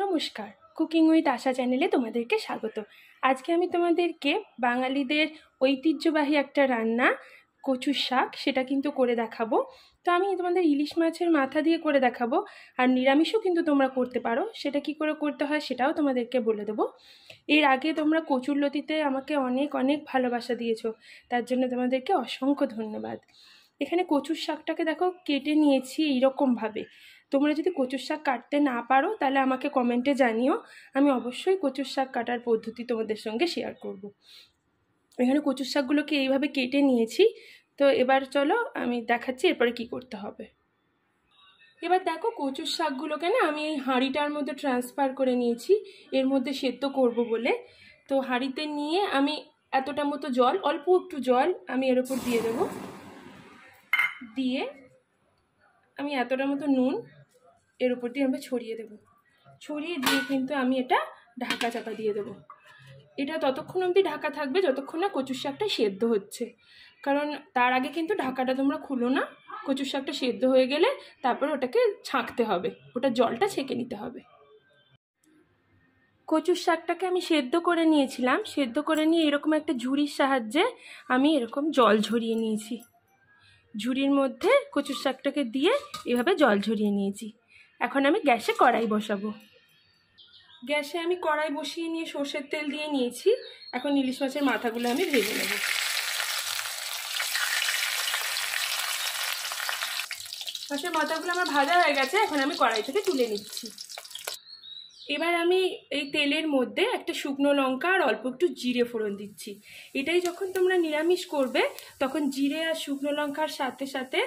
নমস্কার, cooking with আশা চ্যানেলে তোমাদেরকে স্বাগত। আজকে আমি তোমাদেরকে বাঙালিদের ঐতিহ্যবাহী একটা রান্না কচুর শাক সেটা কিন্তু করে দেখাবো। তো আমি তোমাদের ইলিশ মাছের মাথা দিয়ে করে দেখাবো, আর নিরামিষও কিন্তু তোমরা করতে পারো। সেটা কি করে করতে হয় সেটাও তোমাদেরকে বলে দেবো। এর আগে তোমরা কচুরলতিতে আমাকে অনেক অনেক ভালোবাসা দিয়েছো, তার জন্য তোমাদেরকে অসংখ্য ধন্যবাদ। এখানে কচুর শাকটাকে দেখো কেটে নিয়েছি এইরকমভাবে। তোমরা যদি কচুর শাক কাটতে না পারো তাহলে আমাকে কমেন্টে জানিও, আমি অবশ্যই কচুর শাক কাটার পদ্ধতি তোমাদের সঙ্গে শেয়ার করব। এখানে কচুর শাকগুলোকে এইভাবে কেটে নিয়েছি। তো এবার চলো আমি দেখাচ্ছি এরপরে কি করতে হবে। এবার দেখো কচুর শাকগুলোকে না আমি এই হাঁড়িটার মধ্যে ট্রান্সফার করে নিয়েছি, এর মধ্যে সেদ্ধ করব বলে। তো হাঁড়িতে নিয়ে আমি এতটা মতো জল, অল্প একটু জল আমি এর উপর দিয়ে দেবো। দিয়ে আমি এতটা মতো নুন এর উপর দিয়ে আমরা ছড়িয়ে দেবো। ছড়িয়ে দিয়ে কিন্তু আমি এটা ঢাকা চাপা দিয়ে দেবো। এটা ততক্ষণ অবধি ঢাকা থাকবে যতক্ষণ না কচুর শাকটা সেদ্ধ হচ্ছে, কারণ তার আগে কিন্তু ঢাকাটা তোমরা খুলো না। কচুর শাকটা সেদ্ধ হয়ে গেলে তারপর ওটাকে ছাঁকতে হবে, ওটা জলটা ছেঁকে নিতে হবে। কচুর শাকটাকে আমি সেদ্ধ করে নিয়েছিলাম, সেদ্ধ করে নিয়ে এরকম একটা ঝুড়ির সাহায্যে আমি এরকম জল ঝরিয়ে নিয়েছি। ঝুড়ির মধ্যে কচুর শাকটাকে দিয়ে এভাবে জল ঝরিয়ে নিয়েছি। এখন আমি গ্যাসে কড়াই বসাবো। গ্যাসে আমি কড়াই বসিয়ে নিয়ে সর্ষের তেল দিয়ে নিয়েছি। এখন ইলিশ মাছের মাথাগুলো আমি ভেজে নেব। মাছের মাথাগুলো আমার ভাজা হয়ে গেছে, এখন আমি কড়াই থেকে তুলে নিচ্ছি। এবার আমি এই তেলের মধ্যে একটা শুকনো লঙ্কা আর অল্প একটু জিরে ফোড়ন দিচ্ছি। এটাই যখন তোমরা নিরামিষ করবে তখন জিরে আর শুকনো লঙ্কার সাথে সাথে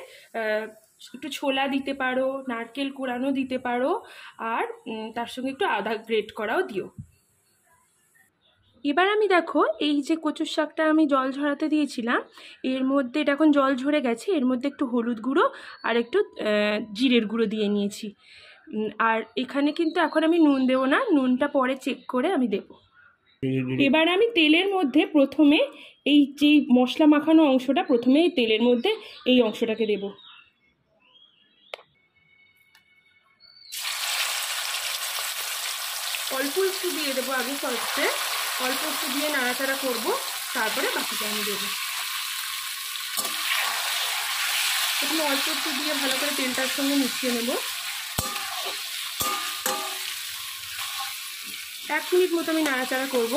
একটু ছোলা দিতে পারো, নারকেল কোড়ানো দিতে পারো, আর তার সঙ্গে একটু আদা গ্রেট করাও দিও। এবার আমি দেখো এই যে কচুর শাকটা আমি জল ঝরাতে দিয়েছিলাম, এর মধ্যে এটা এখন জল ঝরে গেছে, এর মধ্যে একটু হলুদ গুঁড়ো আর একটু জিরের গুঁড়ো দিয়ে নিয়েছি। আর এখানে কিন্তু এখন আমি নুন দেবো না, নুনটা পরে চেক করে আমি দেব। এবার আমি তেলের মধ্যে প্রথমে এই যে মশলা মাখানো অংশটা, প্রথমে এই তেলের মধ্যে এই অংশটাকে দেব। অল্প একটু দিয়ে দেবো আগে, ফার্স্টে অল্প একটু দিয়ে নাড়াচাড়া করবো, তারপরে বাকিটা আমি দেবো। এখানে অল্প একটু দিয়ে ভালো করে তেলটার সঙ্গে মিশিয়ে নেব। 1 মিনিট মতো আমি নাড়াচাড়া করব।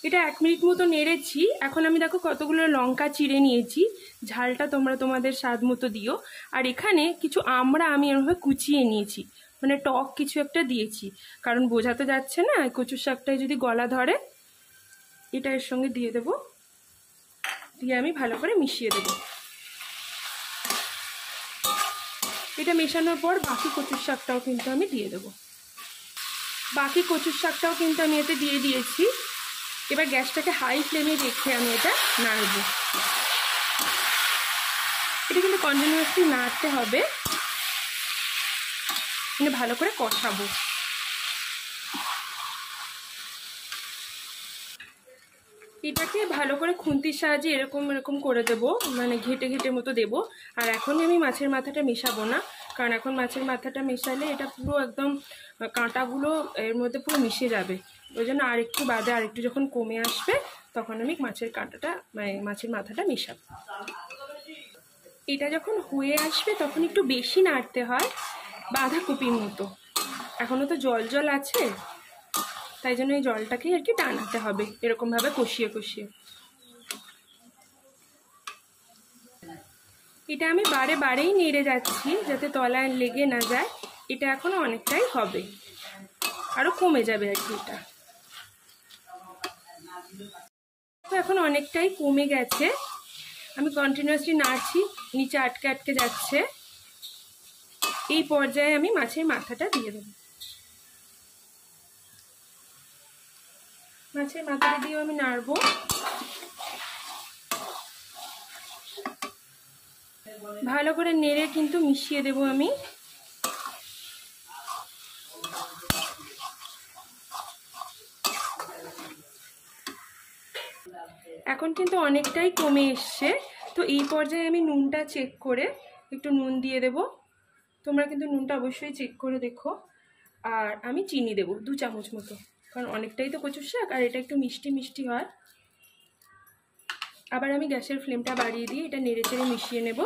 এটা 1 মিনিট মতো নেড়েছি। এখন আমি দেখো কতগুলো লঙ্কা চিড়ে নিয়েছি, ঝালটা তোমরা তোমাদের স্বাদ মতো দিও। আর এখানে কিছু আমড়া আমি এভাবে কুচিয়ে নিয়েছি, মানে টক কিছু একটা দিয়েছি, কারণ বোঝাতে যাচ্ছে না কচুর শাকটায় যদি গলা ধরে। এটা এর সঙ্গে দিয়ে দেব, দিয়ে আমি ভালো করে মিশিয়ে দেব। এটা মেশানোর পর বাকি কচুর শাকটাও কিন্তু আমি দিয়ে দেব। বাকি কচুর শাকটাও কিন্তু আমি এতে দিয়ে দিয়েছি। এবার গ্যাসটাকে হাই ফ্লেমে রেখে আমি এটা নাড়ব। এটা কিন্তু কন্টিনিউয়াসলি নাড়তে হবে, মানে ভালো করে কষাবো। এটাকে ভালো করে খুন্তির সাহায্যে এরকম এরকম করে দেব, মানে ঘেটে ঘেটে মতো দেব। আর এখন আমি মাছের মাথাটা মেশাবো না, কারণ এখন মাছের মাথাটা মেশালে এটা পুরো একদম কাঁটাগুলো এর মধ্যে পুরো মিশে যাবে। ওই জন্য আর একটু বাদে, আর একটু যখন কমে আসবে তখন আমি মাছের কাঁটাটা, মানে মাছের মাথাটা মেশাবো। এটা যখন হয়ে আসবে তখন একটু বেশি নাড়তে হয়, বাঁধাকপির মতো। এখনও তো জল জল আছে, তাই জন্য এই জলটাকেই আর কি টানাতে হবে, এরকমভাবে কষিয়ে কষিয়ে। এটা আমি বারে বারেই নেড়ে যাচ্ছি যাতে তলায় লেগে না যায়। এটা এখনো অনেকটাই হবে, আরও কমে যাবে আর কি। এটা এখন অনেকটাই কমে গেছে, আমি কন্টিনিউয়াসলি নাড়ছি, নিচে আটকে আটকে যাচ্ছে। এই পর্যায়ে আমি মাছের মাথাটা দিয়ে দেবো। মাছের মাথাটা দিয়েও আমি নাড়বো। ভালো করে নেড়ে কিন্তু মিশিয়ে দেবো আমি। এখন কিন্তু অনেকটাই কমে এসছে, তো এই পর্যায়ে আমি নুনটা চেক করে একটু নুন দিয়ে দেব। তোমরা কিন্তু নুনটা অবশ্যই চেক করে দেখো। আর আমি চিনি দেবো 2 চামচ মতো, কারণ অনেকটাই তো কচুর শাক আর এটা একটু মিষ্টি মিষ্টি হয়। আবার আমি গ্যাসের ফ্লেমটা বাড়িয়ে দিয়ে এটা নেড়ে চেড়ে মিশিয়ে নেব।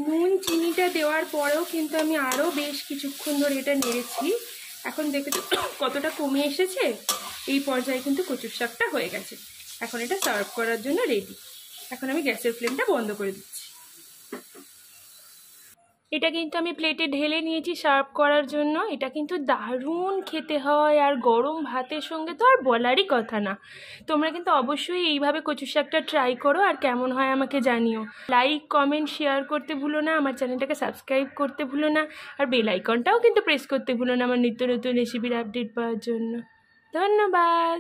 নুন চিনিটা দেওয়ার পরেও কিন্তু আমি আরও বেশ কিছুক্ষণ ধরে এটা নেড়েছি। এখন দেখেছো কতটা কমে এসেছে। এই পর্যায়ে কিন্তু কচুর শাকটা হয়ে গেছে। এখন এটা সার্ভ করার জন্য রেডি। এখন আমি গ্যাসের ফ্লেমটা বন্ধ করে দিচ্ছি। এটা কিন্তু আমি প্লেটে ঢেলে নিয়েছি সার্ভ করার জন্য। এটা কিন্তু দারুণ খেতে হয়, আর গরম ভাতের সঙ্গে তো আর বলারই কথা না। তোমরা কিন্তু অবশ্যই এইভাবে কচু শাকটা ট্রাই করো, আর কেমন হয় আমাকে জানিও। লাইক কমেন্ট শেয়ার করতে ভুলো না, আমার চ্যানেলটাকে সাবস্ক্রাইব করতে ভুলো না, আর বেল আইকনটাও কিন্তু প্রেস করতে ভুলো না আমার নিত্য নতুন রেসিপির আপডেট পাওয়ার জন্য। ধন্যবাদ।